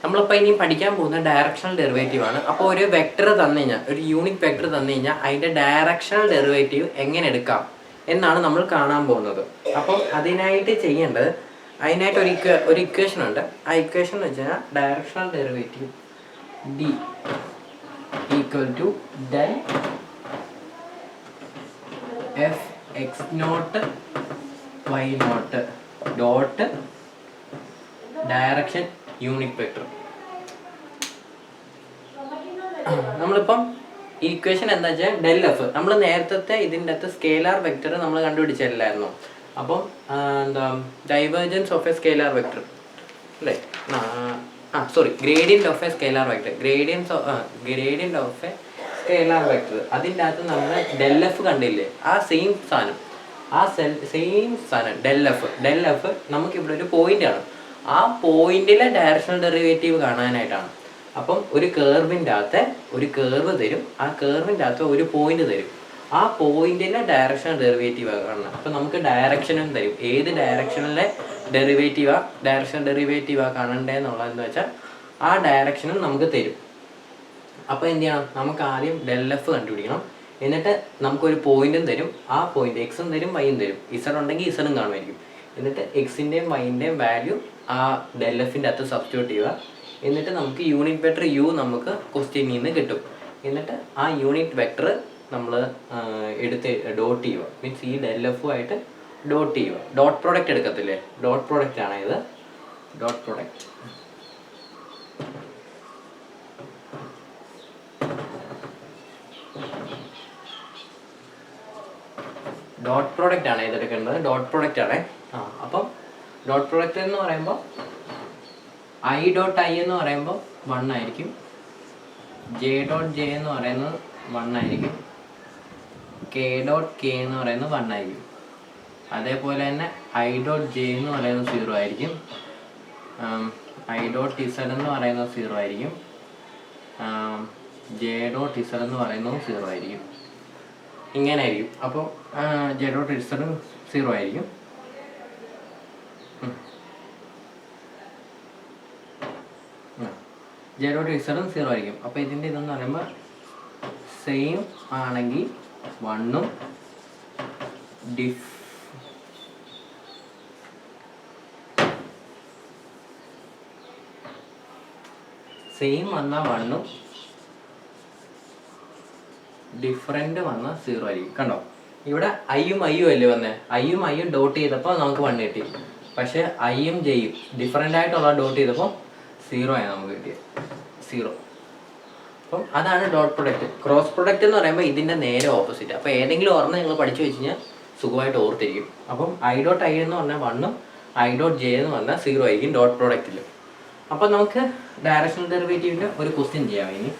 നമ്മളിപ്പോൾ ഇനിയും പഠിക്കാൻ പോകുന്ന ഡയറക്ഷണൽ ഡെറിവേറ്റീവ് ആണ്. അപ്പോൾ ഒരു വെക്ടർ തന്നു കഴിഞ്ഞാൽ, ഒരു യൂണിറ്റ് വെക്ടർ തന്നു കഴിഞ്ഞാൽ അതിൻ്റെ ഡയറക്ഷണൽ ഡെറിവേറ്റീവ് എങ്ങനെ എടുക്കാം എന്നാണ് നമ്മൾ കാണാൻ പോകുന്നത്. അപ്പം അതിനായിട്ട് ചെയ്യേണ്ടത്, അതിനായിട്ട് ഒരു ഇക്വേഷൻ ഉണ്ട്. ആ ഇക്വേഷൻ എന്ന് വെച്ച് കഴിഞ്ഞാൽ directional derivative D equal to del F X naught Y naught dot direction unit vector. നമ്മളിപ്പം ഈക്വേഷൻ എന്താ വെച്ചാൽ ഡെൽ എഫ്, നമ്മൾ നേരത്തെ ഇതിൻ്റെ അകത്ത് സ്കേലാർ വെക്ടർ നമ്മൾ കണ്ടുപിടിച്ചില്ലായിരുന്നു. അപ്പം എന്താ divergence of a scalar vector അല്ലേ, sorry gradient of a scalar vector, gradient of a scalar vector. അതിൻ്റെ അകത്ത് നമ്മൾ ഡെൽ എഫ് കണ്ടില്ലേ, ആ സെയിം സാധനം ഡെൽ എഫ് നമുക്കിവിടെ ഒരു പോയിൻ്റാണ്. ആ പോയിന്റിലെ ഡയറക്ഷണൽ ഡെറിവേറ്റീവ് കാണാനായിട്ടാണ്. അപ്പം ഒരു കേർവിൻ്റെ അകത്ത് ഒരു കേർവ് തരും, ആ കേർവിൻ്റെ അകത്ത് ഒരു പോയിന്റ് തരും, ആ പോയിന്റിലെ ഡയറക്ഷണൽ ഡെറിവേറ്റീവ് കാണണം. അപ്പം നമുക്ക് ഡയറക്ഷനും തരും, ഏത് ഡയറക്ഷനിലെ ഡയറക്ഷണൽ ഡെറിവേറ്റീവാ കാണണ്ടേന്നുള്ളതെന്ന് വെച്ചാൽ ആ ഡയറക്ഷനും നമുക്ക് തരും. അപ്പോൾ എന്ത് ചെയ്യണം, നമുക്ക് ആദ്യം ഡെൽ എഫ് കണ്ടുപിടിക്കണം. എന്നിട്ട് നമുക്കൊരു പോയിന്റും തരും, ആ പോയിന്റ് എക്സും തരും വൈയും തരും, ഇസഡ് ഉണ്ടെങ്കിൽ ഇസഡും കാണുമായിരിക്കും. എന്നിട്ട് എക്സിൻ്റെയും വൈൻ്റെയും വാല്യൂ ആ ഡെൽ എഫിൻ്റെ അകത്ത് സബ്സ്റ്റിറ്റ്യൂട്ട് ചെയ്യുക. എന്നിട്ട് നമുക്ക് യൂണിറ്റ് വെക്ടർ യു നമുക്ക് ക്വസ്റ്റ്യനിൽ നിന്ന് കിട്ടും. എന്നിട്ട് ആ യൂണിറ്റ് വെക്ടർ നമ്മൾ എടുത്ത് ഡോട്ട് ചെയ്യുക, മീൻസ് ഈ ഡെൽ എഫുമായിട്ട് ഡോട്ട് ചെയ്യുക. ഡോട്ട് പ്രോഡക്റ്റ് എടുക്കത്തില്ലേ, ഡോട്ട് പ്രോഡക്റ്റ് ആണ് ഇത്. ഡോട്ട് പ്രോഡക്റ്റ് ആണ് ഇതെടുക്കേണ്ടത്, ഡോട്ട് പ്രോഡക്റ്റ് ആണ്. അപ്പം ഡോട്ട് പ്രോഡക്റ്റ് എന്ന് പറയുമ്പോൾ ഐ ഡോട്ട് ഐ എന്ന് പറയുമ്പോൾ 1 ആയിരിക്കും, ജെ ഡോട്ട് ജെ എന്ന് പറയുന്നത് 1 ആയിരിക്കും, കെ ഡോട്ട് കെ എന്ന് പറയുന്നത് 1 ആയിരിക്കും. അതേപോലെ തന്നെ ഐ ഡോട്ട് ജെ എന്ന് പറയുന്നത് 0 ആയിരിക്കും, ഐ ഡോട്ട് ഇസഡ് എന്ന് പറയുന്നത് 0 ആയിരിക്കും, ജെ ഡോട്ട് ഇസഡ് എന്ന് പറയുന്നത് 0 ആയിരിക്കും. ഇങ്ങനെ ആയിരിക്കും. അപ്പോൾ ജെ ഡോട്ട് ഇസഡും 0 ആയിരിക്കും. ജെ ഡോട്ട് ഇസഡും 0 ആയിരിക്കും. അപ്പോൾ ഇതിൻ്റെ ഇതെന്ന് പറയുമ്പോൾ സെയിം ആണെങ്കിൽ 1ഉം സെയിം വന്നാൽ 1ഉം ഡിഫറൻറ്റ് വന്നാൽ 0 ആയിരിക്കും. കണ്ടോ, ഇവിടെ ഐയും അല്ലേ വന്നേ, ഐയും ഡോട്ട് ചെയ്തപ്പോൾ നമുക്ക് 1 കിട്ടി. പക്ഷേ ഐയും ജെയും ഡിഫറൻ്റ് ആയിട്ടുള്ള ഡോട്ട് ചെയ്തപ്പോൾ 0 ആയി നമുക്ക് കിട്ടിയത്, 0. അപ്പം അതാണ് ഡോട്ട് പ്രൊഡക്റ്റ്. ക്രോസ് പ്രൊഡക്റ്റ് എന്ന് പറയുമ്പോൾ ഇതിൻ്റെ നേരെ ഓപ്പോസിറ്റ്. അപ്പോൾ ഏതെങ്കിലും ഓർമ്മ നിങ്ങൾ പഠിച്ചു വെച്ച് കഴിഞ്ഞാൽ സുഖമായിട്ട് ഓർത്തിരിക്കും. അപ്പം ഐ ഡോട്ട് ഐ എന്ന് പറഞ്ഞാൽ 1ഉം ഐ ഡോട്ട് ജെ എന്ന് പറഞ്ഞാൽ 0 ആയിരിക്കും ഡോട്ട് പ്രൊഡക്റ്റിൽ. അപ്പം നമുക്ക് ഡയറക്ഷണൽ ഡെറിവേറ്റീവിൻ്റെ ഒരു ക്വസ്റ്റ്യൻ ചെയ്യാം ഇനി.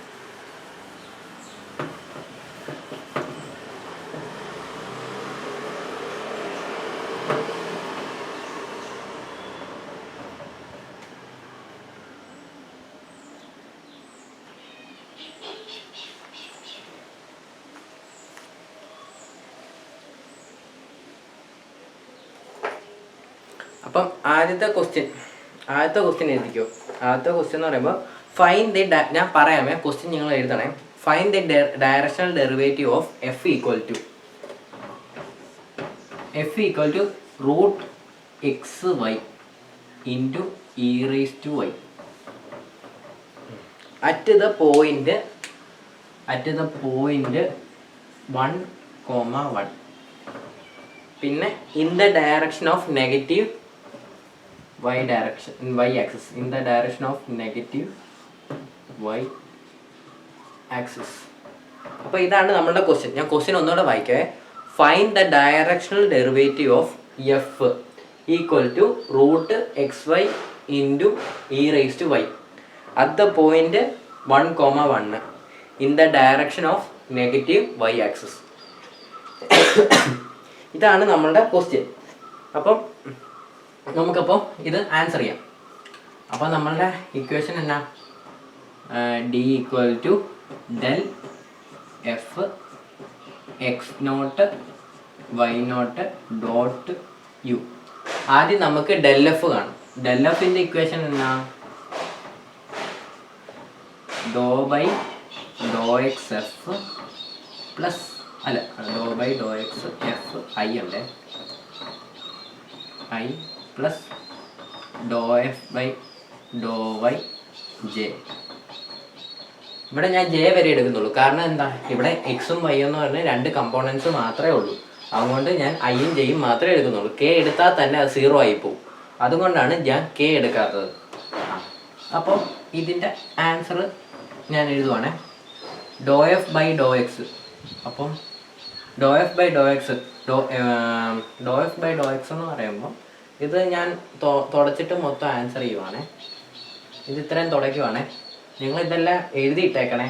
അപ്പം ആദ്യത്തെ ക്വസ്റ്റ്യൻ എഴുതിക്കോ. ആദ്യത്തെ ക്വസ്റ്റ്യൻ എന്ന് പറയുമ്പോൾ ഫൈൻഡ് ദി ഞാൻ പറയാമേ, ക്വസ്റ്റ്യൻ നിങ്ങൾ എഴുതണേ. Find the directional derivative of F equal to root X Y into E raise to Y at the point 1,1. പിന്നെ in the direction of negative y axis, in the direction of negative y axis. അപ്പോൾ ഇതാണ് നമ്മളുടെ question. ഞാൻ question ഒന്നുകൂടെ വായിക്കേ. Find the directional derivative of F equal to root X Y into E raise to Y at the point 1,1 in the direction of negative y axis. ഇതാണ് നമ്മളുടെ question. അപ്പം നമുക്കപ്പോൾ ഇത് ആൻസർ ചെയ്യാം. അപ്പോൾ നമ്മളുടെ ഇക്വേഷൻ എന്നാ, D equal to del F X naught Y naught dot U. ആദ്യം നമുക്ക് ഡെൽ എഫ് കാണും. ഡെൽ എഫിൻ്റെ ഇക്വേഷൻ എന്നാ, do by do X F plus അല്ല do by do X F I ഉണ്ട് I plus do F by do Y J. ഇവിടെ ഞാൻ J വരെ എടുക്കുന്നുള്ളൂ. കാരണം എന്താ, ഇവിടെ എക്സും വൈ എന്ന് പറഞ്ഞാൽ 2 കമ്പോണൻസ് മാത്രമേ ഉള്ളൂ. അതുകൊണ്ട് ഞാൻ ഐയും ജെയും മാത്രമേ എടുക്കുന്നുള്ളൂ. കെ എടുത്താൽ തന്നെ അത് 0 ആയി പോകും. അതുകൊണ്ടാണ് ഞാൻ കെ എടുക്കാത്തത്. അപ്പോൾ ഇതിൻ്റെ ആൻസർ ഞാൻ എഴുതുവാണേ. Do F by do X. അപ്പം do F by do X do F by do X എന്ന് പറയുമ്പോൾ ഇത് ഞാൻ തുടച്ചിട്ട് മൊത്തം ആൻസർ ചെയ്യുവാണേ. ഇത് ഇത്രയും തുടയ്ക്കുവാണേ. നിങ്ങൾ ഇതെല്ലാം എഴുതിയിട്ടേക്കണേ.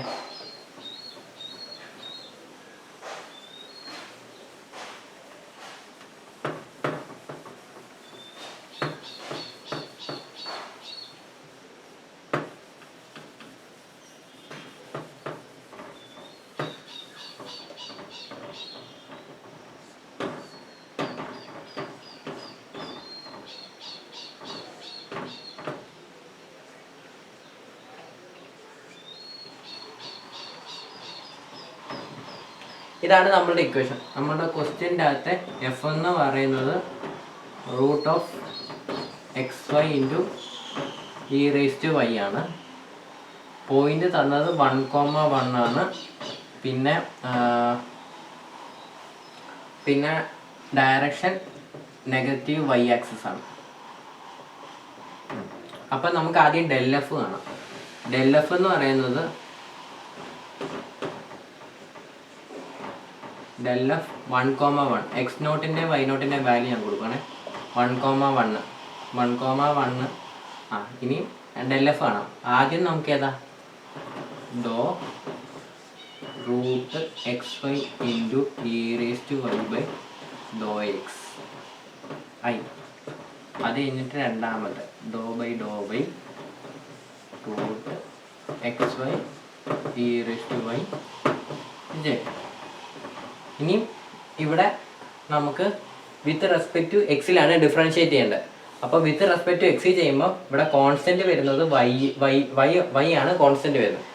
ഇതാണ് നമ്മളുടെ ഇക്വേഷൻ. നമ്മളുടെ ക്വസ്റ്റ്യൻ്റെ അകത്തെ എഫ് എന്ന് പറയുന്നത് √(xy) into E raise to Y ആണ്. പോയിന്റ് തന്നത് 1,1 ആണ്. പിന്നെ ഡയറക്ഷൻ നെഗറ്റീവ് വൈ ആക്സിസ് ആണ്. അപ്പം നമുക്ക് ആദ്യം ഡെൽ എഫ് കാണാം. ഡെൽ എഫ് എന്ന് പറയുന്നത് ഡെൽ എഫ് 1,1 എക്സ് നോട്ടിൻ്റെ വൈ നോട്ടിൻ്റെ വാല്യൂ ഞാൻ കൊടുക്കുകയാണെ. 1,1 ഇനി ഡെൽ എഫ് കാണാം. ആദ്യം നമുക്ക് ഏതാ ഡോ √(xy) into E raise to Y by do X I. അത് കഴിഞ്ഞിട്ട് രണ്ടാമത്തെ do by √(xy) E raise to Y J. ഇനി ഇവിടെ നമുക്ക് വിത്ത് റെസ്പെക്ട് ടു എക്സിലാണ് ഡിഫറൻഷിയേറ്റ് ചെയ്യേണ്ടത്. അപ്പോൾ വിത്ത് റെസ്പെക്ട് ടു എക്സ് ചെയ്യുമ്പോൾ ഇവിടെ കോൺസ്റ്റൻറ്റ് വരുന്നത് വൈ ആണ് കോൺസ്റ്റൻറ്റ് വരുന്നത്.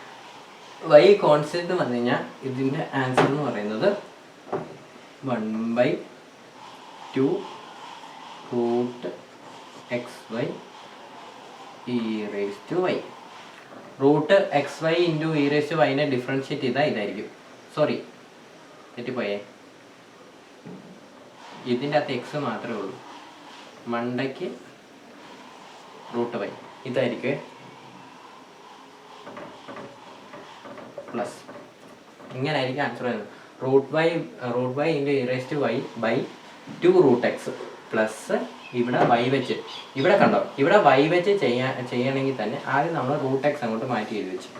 വൈ കോൺസ്റ്റൻറ്റ് വന്നു കഴിഞ്ഞാൽ ഇതിൻ്റെ ആൻസർ എന്ന് പറയുന്നത് 1/2 √(xy) E raise to Y. √(xy) Into E raise to വൈനെ ഡിഫറൻഷിയേറ്റ് ചെയ്താൽ ഇതായിരിക്കും. സോറി, തെറ്റിപ്പോയേ. ഇതിൻ്റെ അകത്ത് എക്സ് മാത്രമേ ഉള്ളൂ. മണ്ടയ്ക്ക് √y ഇതായിരിക്കും പ്ലസ്. ഇങ്ങനെ ആയിരിക്കും ആൻസർ വരുന്നത്. √y into E raise to Y by 2√x plus ഇവിടെ വൈ വെച്ച്, ഇവിടെ കണ്ടോ, ഇവിടെ വൈ വെച്ച് ചെയ്യണമെങ്കിൽ തന്നെ ആദ്യം നമ്മൾ √x അങ്ങോട്ട് മാറ്റി എഴുതി വെച്ച്.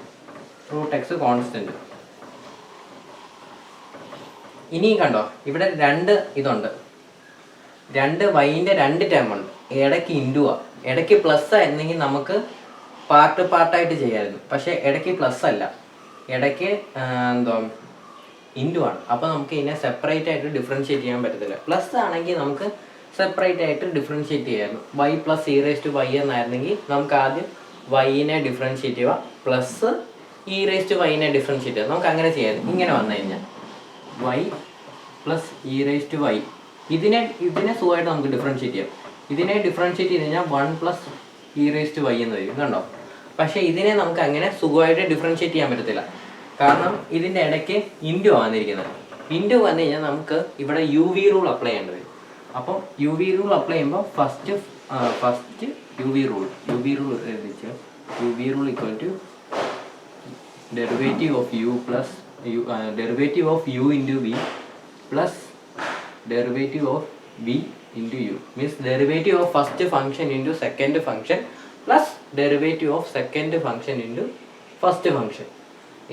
√x constant. ഇനിയും കണ്ടോ, ഇവിടെ 2 ഇതുണ്ട്, 2 വൈൻ്റെ 2 ടേം ഉണ്ട്. ഇടയ്ക്ക് ഇൻറ്റു ആ, ഇടയ്ക്ക് പ്ലസ് ആയിരുന്നെങ്കിൽ നമുക്ക് പാർട്ടായിട്ട് ചെയ്യാമായിരുന്നു. പക്ഷേ ഇടയ്ക്ക് പ്ലസ് അല്ല, ഇടയ്ക്ക് ഇൻറ്റു ആണ്. അപ്പോൾ നമുക്ക് ഇതിനെ സെപ്പറേറ്റ് ആയിട്ട് ഡിഫറൻഷിയേറ്റ് ചെയ്യാൻ പറ്റത്തില്ല. പ്ലസ് ആണെങ്കിൽ നമുക്ക് സെപ്പറേറ്റ് ആയിട്ട് ഡിഫറൻഷിയേറ്റ് ചെയ്യാമായിരുന്നു. Y plus E raise to Y എന്നായിരുന്നെങ്കിൽ നമുക്ക് ആദ്യം വൈനെ ഡിഫറൻഷിയേറ്റ് ചെയ്യുക, പ്ലസ് ഇ റേസ് ടു വൈനെ ഡിഫറൻഷിയേറ്റ് ചെയ്യുക. നമുക്ക് അങ്ങനെ ചെയ്യാമായിരുന്നു. ഇങ്ങനെ വന്നു കഴിഞ്ഞാൽ Y plus E raise to Y, ഇതിനെ സുഖമായിട്ട് നമുക്ക് ഡിഫറൻഷിയേറ്റ് ചെയ്യാം. ഇതിനെ ഡിഫറൻഷിയേറ്റ് ചെയ്ത് കഴിഞ്ഞാൽ 1 plus E raise to Y എന്ന് വരും, കണ്ടോ. പക്ഷേ ഇതിനെ നമുക്ക് അങ്ങനെ സുഖമായിട്ട് ഡിഫറൻഷിയേറ്റ് ചെയ്യാൻ പറ്റത്തില്ല. കാരണം ഇതിൻ്റെ ഇടയ്ക്ക് ഇൻറ്റു വന്നിരിക്കുന്നത്. ഇൻറ്റു വന്നു കഴിഞ്ഞാൽ നമുക്ക് ഇവിടെ യു വി റൂൾ അപ്ലൈ ചെയ്യേണ്ടി വരും. അപ്പം യു വി റൂൾ അപ്ലൈ ചെയ്യുമ്പോൾ ഫസ്റ്റ് യു വി റൂൾ എഴുതിച്ച് U V rule equal to derivative of U plus derivative of U into V plus derivative of V into U. Means derivative of first function into second function plus derivative of second function into first function.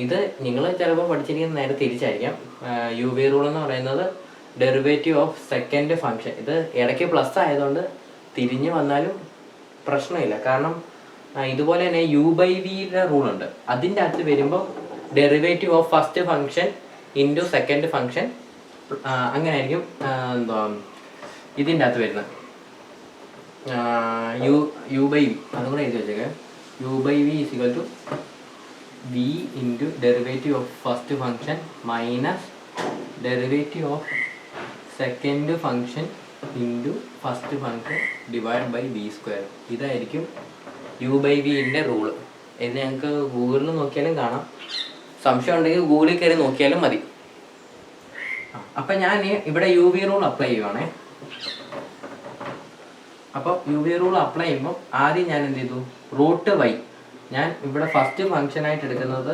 ഇത് നിങ്ങൾ ചിലപ്പോൾ പഠിച്ചിരിക്കുന്നത് നേരെ തിരിച്ചായിരിക്കാം. U V rule എന്ന് പറയുന്നത് derivative of second function. ഇത് ഇടയ്ക്ക് plus ആയതുകൊണ്ട് തിരിഞ്ഞ് വന്നാലും പ്രശ്നമില്ല. കാരണം ഇതുപോലെ തന്നെ യു ബൈ വിയുടെ റൂളുണ്ട്. അതിൻ്റെ അകത്ത് വരുമ്പോൾ derivative of first function into second function അങ്ങനെ ആയിരിക്കും ഇതിൻ്റെ അകത്ത് വരുന്നത്. യു ബൈ വി അതും കൂടെ എഴുതി വെച്ചേക്കെ. U by V is equal to V into derivative of first function minus derivative of second function into first function divide by V square. ഇതായിരിക്കും യു ബൈ വിൻ്റെ റൂള്. ഇത് ഞങ്ങൾക്ക് ഗൂഗിളിൽ നോക്കിയാലും കാണാം, സംശയം ഉണ്ടെങ്കിൽ ഗൂഗിളിൽ കയറി നോക്കിയാലും മതി. അപ്പം ഞാൻ ഇവിടെ യു വി റൂൾ അപ്ലൈ ചെയ്യുവാണേ. അപ്പോൾ യു വി റൂൾ അപ്ലൈ ചെയ്യുമ്പോൾ ആദ്യം ഞാൻ എന്ത് ചെയ്തു, റൂട്ട് വൈ ഞാൻ ഇവിടെ ഫസ്റ്റ് ഫംഗ്ഷനായിട്ട് എടുക്കുന്നത്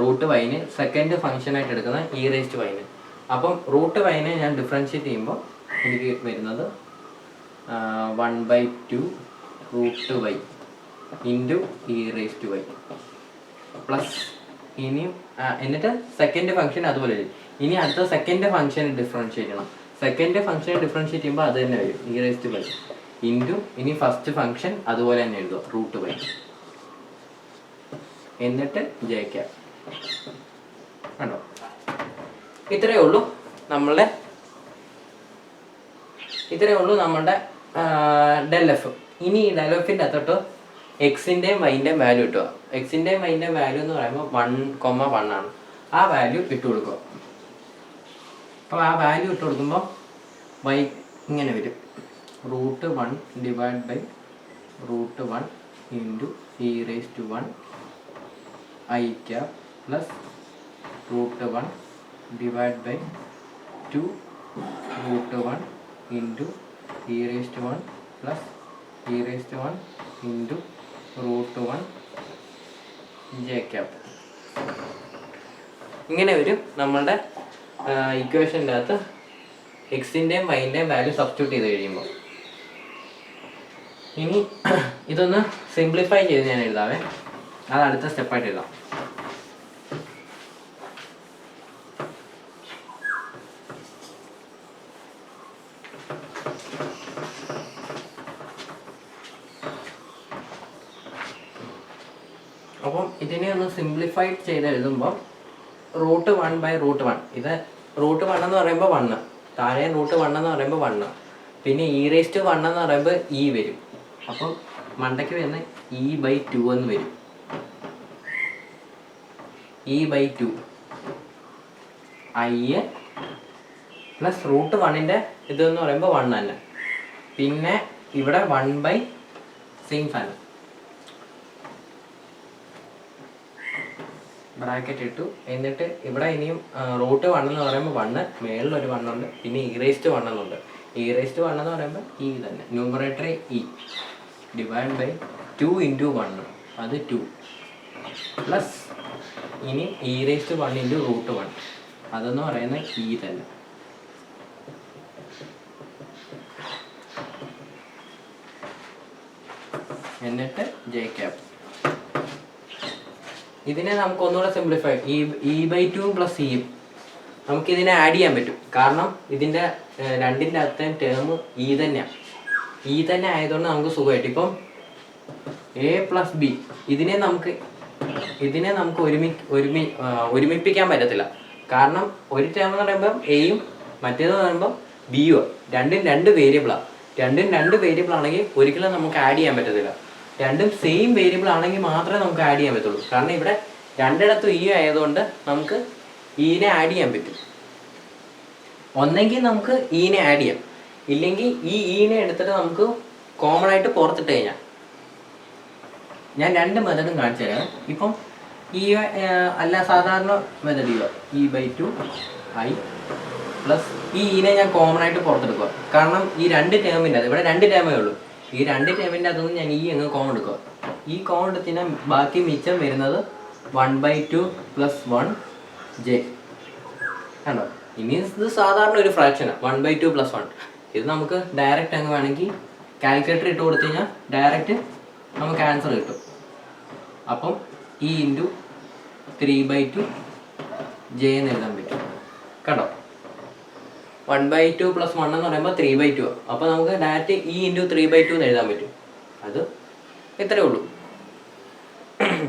റൂട്ട് വൈന്, സെക്കൻഡ് ഫംഗ്ഷനായിട്ട് എടുക്കുന്നത് ഇ റേസ്റ്റ് വൈന്. അപ്പം റൂട്ട് വൈനെ ഞാൻ ഡിഫറൻഷ്യേറ്റ് ചെയ്യുമ്പോൾ എനിക്ക് വരുന്നത് 1/2 root Y into E raise to Y plus ഇനിയും എന്നിട്ട് സെക്കൻഡ് ഫംഗ്ഷൻ അതുപോലെ വരും. ഇനി അടുത്ത സെക്കൻഡ് ഫംഗ്ഷൻ ഡിഫറൻഷ്യേറ്റ് ചെയ്യണം. സെക്കൻഡ് ഫംഗ്ഷൻ ഡിഫറൻഷ്യേറ്റ് ചെയ്യുമ്പോൾ അത് തന്നെ വരും, ഇ റേസ്റ്റ് വൈ ഇൻറ്റു ഇനി ഫസ്റ്റ് ഫംഗ്ഷൻ അതുപോലെ തന്നെ എഴുതുക റൂട്ട് വൈ, എന്നിട്ട് ജയിക്കാം. കണ്ടോ, ഇത്രയേ ഉള്ളൂ നമ്മളുടെ ഡെൽ എഫ്. ഇനി ഈ ഡെൽ എഫിൻ്റെ അകത്തോട്ട് എക്സിൻ്റെയും വൈൻ്റെയും വാല്യൂ ഇട്ടുക. എക്സിൻ്റെയും വൈൻ്റെയും വാല്യൂ എന്ന് പറയുമ്പോൾ 1,1 ആണ്. ആ വാല്യൂ ഇട്ട് കൊടുക്കുക. അപ്പോൾ ആ വാല്യൂ ഇട്ട് കൊടുക്കുമ്പോൾ വൈ ഇങ്ങനെ വരും, √1 divide by √1 into E raise to 1 I cap plus √1 divide by 2 √1 into E raise to 1 plus E raise to 1 into √1 J cap. ഇങ്ങനെ വരും നമ്മളുടെ ഇക്വേഷൻ്റെ അകത്ത് എക്സിൻ്റെയും വൈൻ്റെയും വാല്യൂ സബ്സ്റ്റിറ്റ്യൂട്ട് ചെയ്ത് കഴിയുമ്പോൾ. ഇനി ഇതൊന്ന് സിംപ്ലിഫൈ ചെയ്ത് ഞാൻ എഴുതാവേ, അത് അടുത്ത സ്റ്റെപ്പായിട്ട് എഴുതാം. അപ്പം ഇതിനെ ഒന്ന് സിംപ്ലിഫൈ ചെയ്ത് എഴുതുമ്പോൾ √1/√1, ഇത് √1 എന്ന് പറയുമ്പോൾ 1, താഴെ √1 എന്ന് പറയുമ്പോൾ 1, പിന്നെ ഇ റേസ്റ്റ് 1 എന്ന് പറയുമ്പോൾ ഇ വരും. അപ്പം മണ്ടയ്ക്ക് വരുന്ന e/2 എന്ന് വരും. e/2 ഐ പ്ലസ് √1ൻ്റെ ഇതെന്ന് പറയുമ്പോൾ 1 തന്നെ. പിന്നെ ഇവിടെ 1/ സെയിം സാധനം ബ്രാക്കറ്റ് ഇട്ടു. എന്നിട്ട് ഇവിടെ ഇനിയും √1 എന്ന് പറയുമ്പോൾ 1, മേളിലൊരു 1 ഉണ്ട്, പിന്നെ ഇ റേസ്റ്റ് 1 എന്നുണ്ട്. ഇ റേസ്റ്റ് 1 എന്ന് പറയുമ്പോൾ ഇ തന്നെ, numerator E divide by 2 into 1, അത് 2 പ്ലസ് ഇനി ഇ റേസ്റ്റ് 1 ഇൻറ്റു √1, അതെന്ന് പറയുന്നത് ഇ തന്നെ. എന്നിട്ട് ജെ ക്യാപ്. ഇതിനെ നമുക്ക് ഒന്നുകൂടെ സിംപ്ലിഫൈ, e/2 പ്ലസ് ഇയും നമുക്കിതിനെ ആഡ് ചെയ്യാൻ പറ്റും. കാരണം ഇതിൻ്റെ രണ്ടിൻ്റെ അകത്തെ ടേം ഇ തന്നെയാണ്. ഇ തന്നെ ആയതുകൊണ്ട് നമുക്ക് സുഖമായിട്ട് ഇപ്പം എ പ്ലസ് ബി ഇതിനെ നമുക്ക് ഒരുമിപ്പിക്കാൻ പറ്റത്തില്ല. കാരണം ഒരു ടേം എന്ന് പറയുമ്പം എയും മറ്റേതെന്ന് പറയുമ്പം ബിയും രണ്ടും 2 വേരിയബിളാണ്. രണ്ടും 2 വേരിയബിൾ ആണെങ്കിൽ ഒരിക്കലും നമുക്ക് ആഡ് ചെയ്യാൻ പറ്റത്തില്ല. രണ്ടും സെയിം വേരിയബിൾ ആണെങ്കിൽ മാത്രമേ നമുക്ക് ആഡ് ചെയ്യാൻ പറ്റുള്ളൂ. കാരണം ഇവിടെ രണ്ടിടത്തും ഇ ആയതുകൊണ്ട് നമുക്ക് ഈനെ ആഡ് ചെയ്യാൻ പറ്റും. ഒന്നെങ്കിൽ നമുക്ക് ഈനെ ആഡ് ചെയ്യാം, ഇല്ലെങ്കിൽ ഈ ഈനെ എടുത്തിട്ട് നമുക്ക് കോമൺ ആയിട്ട് പുറത്തിട്ട് കഴിഞ്ഞാൽ ഞാൻ 2 മെത്തഡും കാണിച്ചു തരാം. ഇപ്പം ഈ അല്ല സാധാരണ മെത്തഡ് e/2 ഐ പ്ലസ് ഈ ഈനെ ഞാൻ കോമൺ ആയിട്ട് പുറത്തെടുക്കുക. കാരണം ഈ 2 ടേമിൻ്റെ അത് ഇവിടെ 2 ടേമേ ഉള്ളൂ. ഈ 2 ടേമിൻ്റെ അതൊന്നും ഞാൻ ഈ അങ്ങ് കോമൺ എടുക്കുക. ഈ കോമൺ എടുത്തിനാൽ ബാക്കി മിച്ചം വരുന്നത് 1/2 പ്ലസ് 1 ജെ കണ്ടോ. ഇനി ഇത് സാധാരണ ഒരു ഫ്രാക്ഷനാണ് 1/2 പ്ലസ് 1. ഇത് നമുക്ക് ഡയറക്റ്റ് അങ്ങ് വേണമെങ്കിൽ കാൽക്കുലേറ്റർ ഇട്ട് കൊടുത്തു കഴിഞ്ഞാൽ ഡയറക്റ്റ് നമുക്ക് ആൻസർ കിട്ടും. അപ്പം ഇ ഇൻറ്റു 3/2 ജെ എന്ന് എഴുതാൻ പറ്റും. കണ്ടോ, 1/2 പ്ലസ് 1 എന്ന് പറയുമ്പോൾ 3/2. അപ്പോൾ നമുക്ക് ഡയറക്റ്റ് ഇ ഇൻറ്റു 3/2 എന്ന് എഴുതാൻ പറ്റും. അത് ഇത്രയേ ഉള്ളൂ.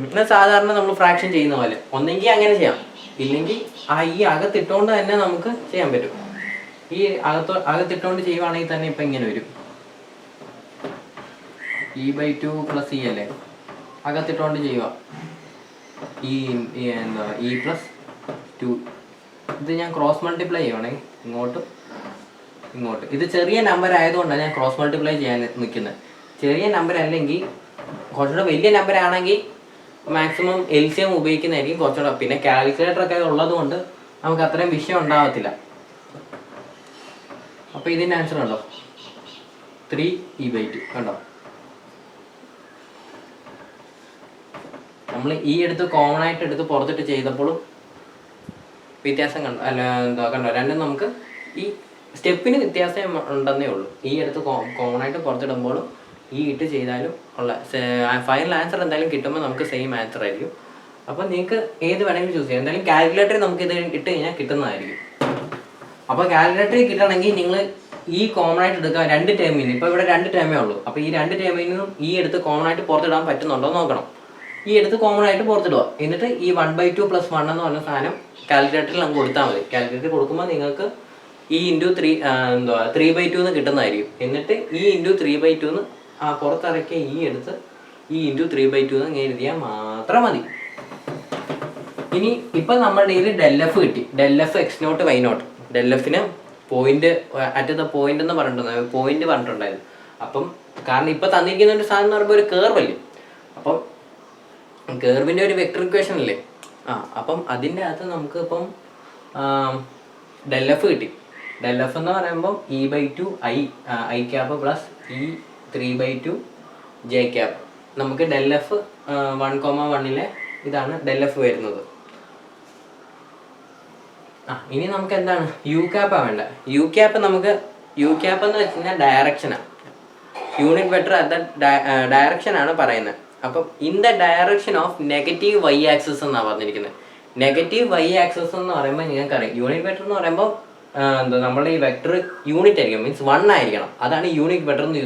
എന്നാൽ സാധാരണ നമ്മൾ ഫ്രാക്ഷൻ ചെയ്യുന്ന പോലെ ഒന്നെങ്കിൽ അങ്ങനെ ചെയ്യാം, ഇല്ലെങ്കിൽ ആ ഈ അകത്തിട്ടുകൊണ്ട് തന്നെ നമുക്ക് ചെയ്യാൻ പറ്റും. ഈ അകത്തിട്ടുകൊണ്ട് ചെയ്യുവാണെങ്കിൽ തന്നെ ഇപ്പം ഇങ്ങനെ വരും, e/2 പ്ലസ് ഇ അല്ലേ, അകത്തിട്ടുകൊണ്ട് ചെയ്യുക. എന്താ E+2. ഇത് ഞാൻ ക്രോസ് മൾട്ടിപ്ലൈ ചെയ്യണേ ഇങ്ങോട്ടും ഇങ്ങോട്ട്. ഇത് ചെറിയ നമ്പർ ആയതുകൊണ്ടാണ് ഞാൻ ക്രോസ് മൾട്ടിപ്ലൈ ചെയ്യാൻ നിൽക്കുന്നത്. ചെറിയ നമ്പർ അല്ലെങ്കിൽ കുറച്ചുകൂടെ വലിയ നമ്പർ ആണെങ്കിൽ മാക്സിമം LCM ഉപയോഗിക്കുന്നതായിരിക്കും കുറച്ചുകൂടെ. പിന്നെ കാൽക്കുലേറ്ററൊക്കെ ഉള്ളത് കൊണ്ട് നമുക്ക് അത്രയും വിഷയം ഉണ്ടാകത്തില്ല. അപ്പോൾ ഇതിൻ്റെ ആൻസർ കണ്ടോ, 3E/2 കണ്ടോ. നമ്മൾ ഈ എടുത്ത് കോമൺ ആയിട്ട് എടുത്ത് പുറത്തിട്ട് ചെയ്തപ്പോഴും വ്യത്യാസം കണ്ടോ, അല്ല എന്താ കണ്ടോ, രണ്ടും നമുക്ക് ഈ സ്റ്റെപ്പിന് വ്യത്യാസം ഉണ്ടെന്നേ ഉള്ളൂ. ഈ എടുത്ത് കോമൺ ആയിട്ട് പുറത്തിടുമ്പോഴും ഈ ഇട്ട് ചെയ്താലും ഉള്ള ഫൈനൽ ആൻസർ എന്തായാലും കിട്ടുമ്പോൾ നമുക്ക് സെയിം ആൻസർ ആയിരിക്കും. അപ്പോൾ നിങ്ങൾക്ക് ഏത് വേണമെങ്കിലും ചൂസ് ചെയ്യാം. എന്തായാലും കാൽക്കുലേറ്ററിൽ നമുക്ക് ഇത് ഇട്ട് കഴിഞ്ഞാൽ കിട്ടുന്നതായിരിക്കും. അപ്പോൾ കാൽക്കുലേറ്ററിൽ കിട്ടണമെങ്കിൽ നിങ്ങൾ ഈ കോമൺ ആയിട്ട് എടുക്കുക 2 ടേമിൽ നിന്ന്. ഇപ്പോൾ ഇവിടെ 2 ടേമേ ഉള്ളൂ. അപ്പോൾ ഈ 2 ടേമിൽ നിന്നും ഈ എടുത്ത് കോമൺ ആയിട്ട് പുറത്തിടാൻ പറ്റുന്നുണ്ടോ നോക്കണം. ഈ എടുത്ത് കോമൺ ആയിട്ട് പുറത്തിടുക. എന്നിട്ട് ഈ 1/2 + 1 എന്ന് പറഞ്ഞ സാധനം കാൽക്കുലേറ്ററിൽ നമുക്ക് കൊടുത്താൽ മതി. കാൽക്കുലേറ്റർ കൊടുക്കുമ്പോൾ നിങ്ങൾക്ക് ഈ × 3/2 എന്ന് കിട്ടുന്നതായിരിക്കും. എന്നിട്ട് ഈ × 3/2 എന്ന് ആ പുറത്തിറക്കിയ ഈ എടുത്ത് ഈ × 3/2 എന്ന് ഇങ്ങനെ എഴുതിയാൽ മാത്രം മതി. ഇനി ഇപ്പം നമ്മുടെ ഇതിൽ ∇f കിട്ടി. ∇f x0 y0. ∇fന് പോയിന്റ് അറ്റ് ദ പോയിന്റ് എന്ന് പറഞ്ഞിട്ടുണ്ടായിരുന്നു. അപ്പം കാരണം ഇപ്പം തന്നിരിക്കുന്ന ഒരു സാധനം എന്ന് പറയുമ്പോൾ ഒരു കേർവ് അല്ലേ. അപ്പം കേർവിൻ്റെ ഒരു വെക്ടർ ഇക്വേഷൻ അല്ലേ. അപ്പം അതിൻ്റെ അകത്ത് നമുക്ക് ഇപ്പം ∇f കിട്ടി. ∇f എന്ന് പറയുമ്പം E/2 i cap plus E3/2 j cap. നമുക്ക് ∇f 1,1 ഇതാണ് ∇f വരുന്നത്. ഇനി നമുക്ക് എന്താണ് യു ക്യാപ്പാണ് വേണ്ട. യു ക്യാപ്പ് എന്ന് വെച്ച് കഴിഞ്ഞാൽ ഡയറക്ഷനാണ്. Unit vector at the direction ആണ് പറയുന്നത്. അപ്പം in the direction of negative y axis എന്നാണ് പറഞ്ഞിരിക്കുന്നത്. നെഗറ്റീവ് y ആക്സിസ് എന്ന് പറയുമ്പോൾ നിങ്ങൾക്കറിയാം യൂണിറ്റ് വെക്ടർ എന്ന് പറയുമ്പോൾ എന്താ നമ്മുടെ ഈ വെക്ടർ യൂണിറ്റ് ആയിരിക്കും, മീൻസ് 1 ആയിരിക്കണം. അതാണ് യൂണിറ്റ് വെക്ടർ എന്ന്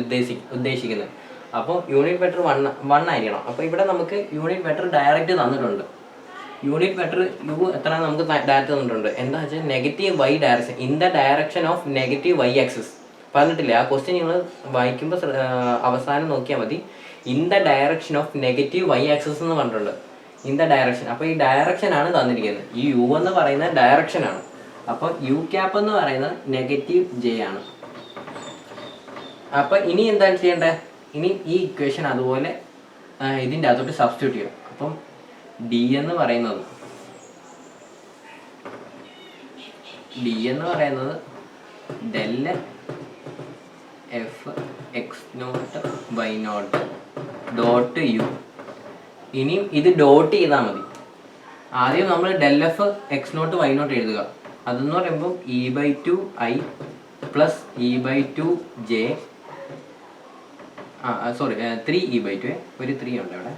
ഉദ്ദേശിക്കുന്നത്. അപ്പോൾ യൂണിറ്റ് വെക്ടർ 1 ആയിരിക്കണം. അപ്പോൾ ഇവിടെ നമുക്ക് യൂണിറ്റ് വെക്ടർ ഡയറക്റ്റ് തന്നിട്ടുണ്ട്. യൂണിറ്റ് വെക്ടർ u എത്ര നമുക്ക് ഡയറക്റ്റ് തന്നിട്ടുണ്ട്. എന്താ വെച്ചാൽ negative y direction in the direction of negative y axis പറഞ്ഞിട്ടില്ലേ. ആ ക്വസ്റ്റ്യൻ നിങ്ങൾ വായിക്കുമ്പോൾ അവസാനം നോക്കിയാൽ മതി. In the direction of negative y axis എന്ന് പറഞ്ഞിട്ടുണ്ട്. In the direction. അപ്പോൾ ഈ ഡയറക്ഷൻ ആണ് തന്നിരിക്കുന്നത്. ഈ u എന്ന് പറയുന്നത് ഡയറക്ഷൻ ആണ്. അപ്പോൾ യു ക്യാപ്പ് എന്ന് പറയുന്നത് -j ആണ്. അപ്പം ഇനി എന്താണ് ചെയ്യേണ്ടത്? ഇനി ഈ ഇക്വേഷൻ അതുപോലെ ഇതിൻ്റെ അകത്തോട്ട് സബ്സ്റ്റിറ്റ്യൂട്ട് ചെയ്യും. അപ്പം d എന്ന് പറയുന്നത് ∇f x0 y0 dot u. ഇനിയും ഇത് ഡോട്ട് ചെയ്താൽ മതി. ആദ്യം നമ്മൾ ∇f x0 y0 എഴുതുക. അതെന്ന് പറയുമ്പോൾ E/2 i plus E/2 j 3E/2 ഒരു 3 ഉണ്ട് അവിടെ.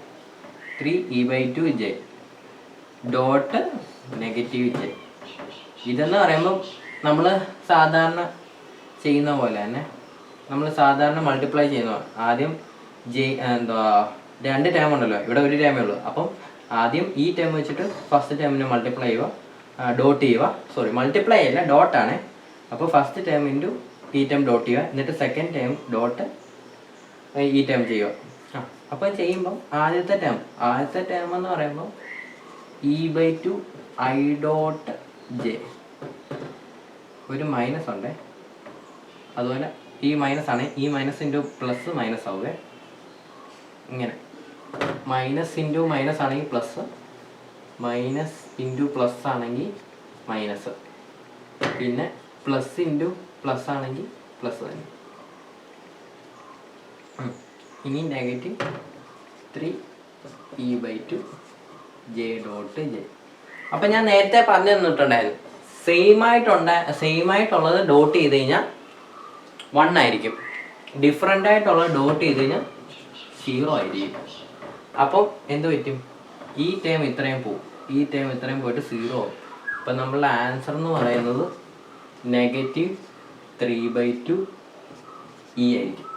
3E/2 j dot -j. ഇതെന്ന് പറയുമ്പോൾ നമ്മൾ സാധാരണ ചെയ്യുന്ന പോലെ തന്നെ നമ്മൾ സാധാരണ മൾട്ടിപ്ലൈ ചെയ്യുന്ന ആദ്യം രണ്ട് ടേം ഉണ്ടല്ലോ, ഇവിടെ ഒരു ടേമേ ഉള്ളൂ. അപ്പം ആദ്യം ഈ ടേം വെച്ചിട്ട് ഫസ്റ്റ് ടേമിനെ മൾട്ടിപ്ലൈ ചെയ്യുക, ഡോട്ട് ചെയ്യുക. മൾട്ടിപ്ലൈ അല്ല, ഡോട്ടാണ്. അപ്പോൾ ഫസ്റ്റ് ടേം ഇൻറ്റു ഈ ടേം ഡോട്ട് ചെയ്യുക. എന്നിട്ട് സെക്കൻഡ് ടേം ഡോട്ട് ഈ ടേം ചെയ്യുക. അപ്പോൾ ചെയ്യുമ്പം ആദ്യത്തെ ടേം എന്ന് പറയുമ്പോൾ E/2 i ഡോട്ട് j. ഒരു മൈനസ് ഉണ്ട്, അതുപോലെ ഈ മൈനസ് ആണ്. ഈ മൈനസ് ഇൻറ്റു പ്ലസ് മൈനസ് ആവുക. ഇങ്ങനെ മൈനസ് ഇൻറ്റു മൈനസ് ആണെങ്കിൽ പ്ലസ്, മൈനസ് ഇൻറ്റു പ്ലസ് ആണെങ്കിൽ മൈനസ്, പിന്നെ പ്ലസ് ഇൻറ്റു പ്ലസ് ആണെങ്കിൽ പ്ലസ് തന്നെ. ഇനി -3E/2 j ഡോട്ട് j. അപ്പം ഞാൻ നേരത്തെ പറഞ്ഞു തന്നിട്ടുണ്ടായിരുന്നു, സെയിം ആയിട്ടുള്ളത് ഡോട്ട് ചെയ്ത് കഴിഞ്ഞാൽ 1 ആയിരിക്കും, ഡിഫറെൻ്റ് ആയിട്ടുള്ളത് ഡോട്ട് ചെയ്ത് കഴിഞ്ഞാൽ 0 ആയിരിക്കും. അപ്പം എന്ത് പറ്റും? ഈ ടേം ഇത്രയും പോവും, ഈ ടേം ഇത്രയും പോയിട്ട് 0 ആവും. അപ്പം നമ്മളുടെ ആൻസർ എന്ന് പറയുന്നത് -3/2 e ആയിരിക്കും.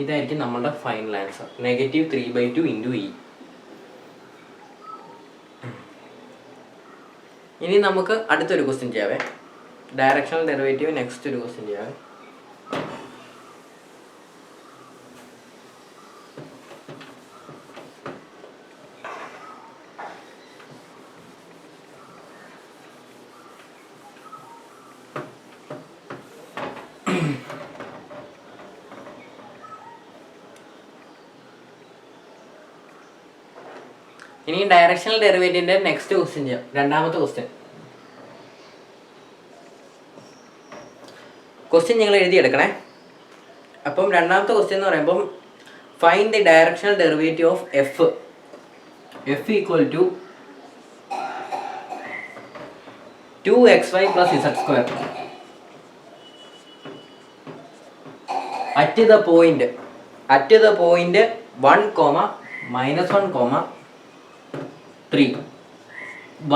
ഇതായിരിക്കും നമ്മളുടെ ഫൈനൽ ആൻസർ, -3/2 ഇൻറ്റു e. ഇനി നമുക്ക് അടുത്തൊരു ക്വസ്റ്റ്യൻ ചെയ്യാവേ. ഡയറക്ഷണൽ ഡെറിവേറ്റീവ് നെക്സ്റ്റ് ഒരു ക്വസ്റ്റ്യൻ ചെയ്യാവേ. ഇനി ഡയറക്ഷണൽ ഡെറിവേറ്റീവിന്റെ നെക്സ്റ്റ് ക്വസ്റ്റ്യൻ ചെയ്യാം. രണ്ടാമത്തെ ക്വസ്റ്റ്യൻ നിങ്ങൾ എഴുതിയെടുക്കണേ. അപ്പം രണ്ടാമത്തെ ക്വസ്റ്റ്യൻ എന്ന് പറയുമ്പം find the directional derivative of F equal to 2xy plus z² at the point 1, -1, 3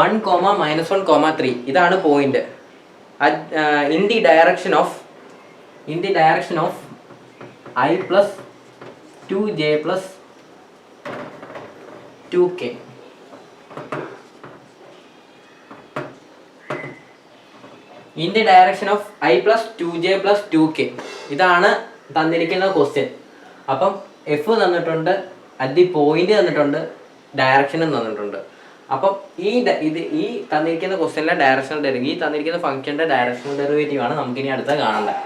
1, -1, 3 ഇതാണ് point. in the direction of I plus 2j plus 2k. in the direction of I plus 2j plus 2k ഇതാണ് തന്നിരിക്കുന്ന question. അപ്പം F തന്നിട്ടുണ്ട്, at the point തന്നിട്ടുണ്ട്, ഡയറക്ഷനും തന്നിട്ടുണ്ട്. അപ്പം ഈ തന്നിരിക്കുന്ന ക്വസ്റ്റ്യനിലെ ഡയറക്ഷണൽ ഡെറിവേറ്റീവ്, ഈ തന്നിരിക്കുന്ന ഫംഗ്ഷന്റെ ഡയറക്ഷണൽ ഡെറിവേറ്റീവ് ആണ് നമുക്കിനി അടുത്ത കാണേണ്ടത്.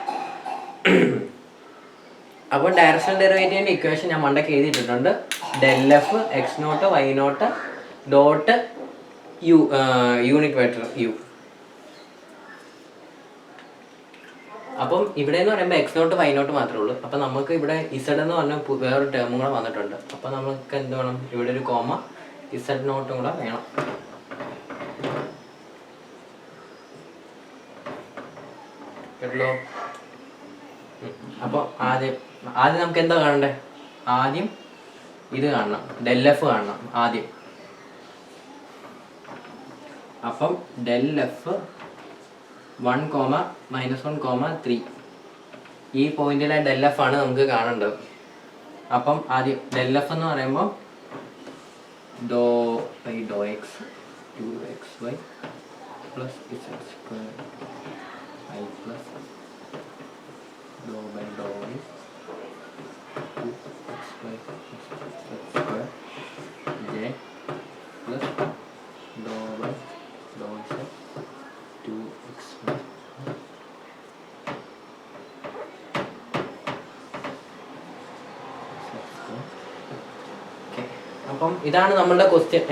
അപ്പോൾ ഡയറക്ഷണൽ ഡെറിവേറ്റീവിന്റെ ഇക്വേഷൻ ഞാൻ മണ്ടയ്ക്ക് എഴുതിയിട്ടുണ്ട്. Del F X naught Y naught dot U unit vector U. അപ്പം ഇവിടെ എന്ന് പറയുമ്പോൾ എക്സ് നോട്ട് വൈ നോട്ട് മാത്രമേ ഉള്ളൂ. അപ്പം നമുക്ക് ഇവിടെ ഇസഡ് എന്ന് പറഞ്ഞ വേറൊരു ടേമും കൂടെ വന്നിട്ടുണ്ട്. അപ്പം നമുക്ക് എന്ത് വേണം, ഇവിടെ ഒരു കോമ ഇസഡ് നോട്ടും കൂടെ വേണം. കേട്ടല്ലോ. അപ്പോൾ ആദ്യം നമുക്ക് എന്താ കാണണ്ടേ? ആദ്യം ഇത് കാണണം, ഡെൽ എഫ് കാണണം ആദ്യം. അപ്പം ഡെൽ എഫ് 1, -1, 3 ഈ പോയിന്റിലെ ഡെൽ എഫ് ആണ് നമുക്ക് കാണേണ്ടത്. അപ്പം ആദ്യം ഡെൽ എഫ് എന്ന് പറയുമ്പോൾ do X 2xy plus z² I plus do y 2xy z² j plus do y do z 2xy. അപ്പം ഇതാണ് നമ്മളുടെ ക്വസ്റ്റ്യൻ,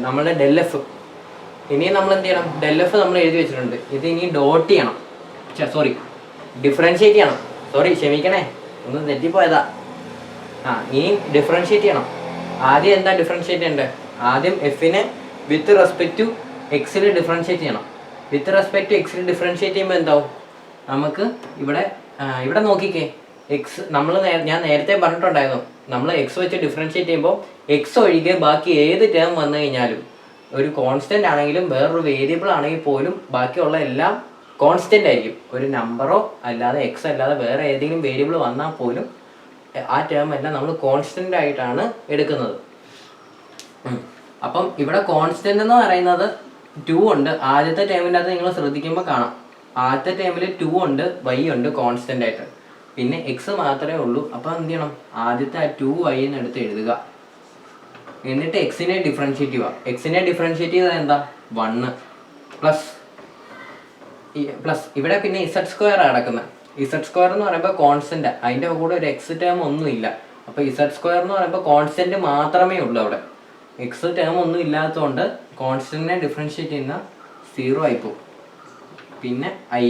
നമ്മളുടെ ഡെൽ എഫ്. ഇനി നമ്മൾ എന്ത് ചെയ്യണം? ഡെൽ എഫ് നമ്മൾ എഴുതി വെച്ചിട്ടുണ്ട്. ഇത് ഇനി ഡോട്ട് ചെയ്യണം, ഡിഫറൻഷിയേറ്റ് ചെയ്യണം. ക്ഷമിക്കണേ, ഒന്ന് തെറ്റിപ്പോയതാ. ഇനി ഡിഫറൻഷിയേറ്റ് ചെയ്യണം. ആദ്യം എന്താ ഡിഫറൻഷിയേറ്റ് ചെയ്യേണ്ടത്? ആദ്യം എഫിനെ വിത്ത് റെസ്പെക്ട് ടു എക്സിൽ ഡിഫറൻഷിയേറ്റ് ചെയ്യണം. വിത്ത് റെസ്പെക്ട് ടു എക്സിൽ ഡിഫറൻഷിയേറ്റ് ചെയ്യുമ്പോൾ എന്താവും? നമുക്ക് ഇവിടെ നോക്കിക്കേ, എക്സ് ഞാൻ നേരത്തെ പറഞ്ഞിട്ടുണ്ടായിരുന്നു, നമ്മൾ എക്സ് വെച്ച് ഡിഫറൻഷിയേറ്റ് ചെയ്യുമ്പോൾ എക്സ് ഒഴികെ ബാക്കി ഏത് ടേം വന്നു കഴിഞ്ഞാലും, ഒരു കോൺസ്റ്റന്റ് ആണെങ്കിലും വേറൊരു വേരിയബിൾ ആണെങ്കിൽ പോലും ബാക്കിയുള്ള എല്ലാം കോൺസ്റ്റന്റ് ആയിരിക്കും. ഒരു നമ്പറോ അല്ലാതെ എക്സ് അല്ലാതെ വേറെ ഏതെങ്കിലും വേരിയബിൾ വന്നാൽ പോലും ആ ടേം എല്ലാം നമ്മൾ കോൺസ്റ്റന്റ് ആയിട്ടാണ് എടുക്കുന്നത്. അപ്പം ഇവിടെ കോൺസ്റ്റന്റ് എന്ന് പറയുന്നത് 2 ഉണ്ട്. ആദ്യത്തെ ടേമിൻ്റെ അകത്ത് നിങ്ങൾ ശ്രദ്ധിക്കുമ്പോൾ കാണാം, ആദ്യത്തെ ടേമിൽ 2 ഉണ്ട്, y ഉണ്ട് കോൺസ്റ്റന്റ് ആയിട്ട്, പിന്നെ എക്സ് മാത്രമേ ഉള്ളൂ. അപ്പം എന്ത് ചെയ്യണം? ആദ്യത്തെ ആ 2y എടുത്ത് എഴുതുക, എന്നിട്ട് എക്സിനെ ഡിഫറൻഷിയേറ്റ് ചെയ്യുക. എക്സിനെ ഡിഫറൻഷിയേറ്റ് ചെയ്താൽ എന്താ? 1 പ്ലസ് ഇവിടെ പിന്നെ z² കിടക്കുന്നത്. z² എന്ന് പറയുമ്പോൾ കോൺസ്റ്റന്റ്, അതിൻ്റെ കൂടെ ഒരു എക്സ് ടേം ഒന്നും ഇല്ല. അപ്പോൾ z² എന്ന് പറയുമ്പോൾ കോൺസ്റ്റന്റ് മാത്രമേ ഉള്ളൂ. അവിടെ എക്സ് ടേം ഒന്നും ഇല്ലാത്തതുകൊണ്ട് കോൺസ്റ്റന്റിനെ ഡിഫറൻഷിയേറ്റ് ചെയ്യുന്ന 0 ആയിപ്പോവും. പിന്നെ ഐ,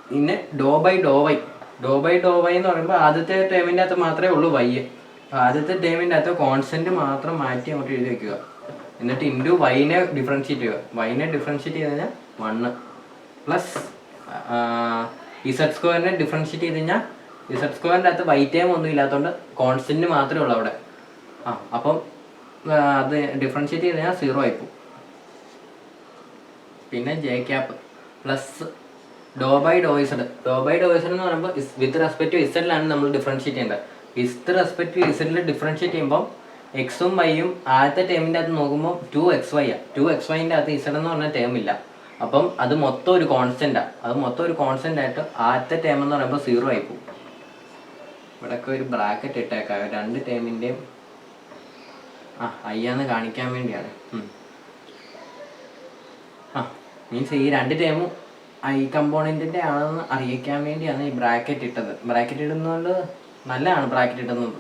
പിന്നെ ഡോ ബൈ ഡോ വൈ എന്ന് പറയുമ്പോൾ ആദ്യത്തെ ടേമിൻ്റെ അകത്ത് മാത്രമേ ഉള്ളൂ y. ആദ്യത്തെ ടേമിൻ്റെ അകത്ത് കോൺസ്റ്റന്റ് മാത്രം മാറ്റി അങ്ങോട്ട് എഴുതി വെക്കുക, എന്നിട്ട് ഇൻറ്റു വൈനെ ഡിഫറൻഷിയേറ്റ് ചെയ്യുക. വൈനെ ഡിഫറൻഷിയേറ്റ് ചെയ്ത് കഴിഞ്ഞാൽ 1 പ്ലസ് z² ഡിഫറൻഷിയേറ്റ് ചെയ്ത് കഴിഞ്ഞാൽ z² അകത്ത് y ടേം ഒന്നും ഇല്ലാത്തതുകൊണ്ട് കോൺസ്റ്റന്റ് മാത്രമേ ഉള്ളൂ അവിടെ. അപ്പം അത് ഡിഫറൻഷിയേറ്റ് ചെയ്ത് കഴിഞ്ഞാൽ 0 ആയിപ്പോവും. പിന്നെ J cap plus do by do Z എന്ന് പറയുമ്പോൾ വിത്ത് റെസ്പെക്ട് ടു ഇസഡിലാണ് നമ്മൾ ഡിഫറൻഷിയേറ്റ് ചെയ്യേണ്ടത്. വിത്ത് റെസ്പെക്ട് ടു ഇസഡിൽ ഡിഫറൻഷിയേറ്റ് ചെയ്യുമ്പോൾ എക്സും വൈയും ആദ്യത്തെ ടേമിൻ്റെ അകത്ത് നോക്കുമ്പോൾ 2xy ആണ്. 2xyൻ്റെ അകത്ത് ഇസഡ് എന്ന് പറഞ്ഞ ടേം ഇല്ല. അപ്പം അത് മൊത്തം ഒരു കോൺസ്റ്റൻ്റാണ്. അത് മൊത്തം ഒരു കോൺസ്റ്റൻ്റ് ആയിട്ട് ആദ്യത്തെ ടേം എന്ന് പറയുമ്പോൾ 0 ആയിപ്പോവും. ഇവിടെയൊക്കെ ഒരു ബ്രാക്കറ്റ് ഇട്ടേക്കാം, 2 ടേമിൻ്റെയും അയ്യാന്ന് കാണിക്കാൻ വേണ്ടിയാണ്. മീൻസ് ഈ 2 ടേമും ഐ കമ്പോണൻറ്റിൻ്റെ ആണെന്ന് അറിയിക്കാൻ വേണ്ടിയാണ് ഈ ബ്രാക്കറ്റ് ഇട്ടത്. ബ്രാക്കറ്റ് ഇടുന്നതുകൊണ്ട് നല്ലതാണ് ബ്രാക്കറ്റ് ഇടുന്നത്.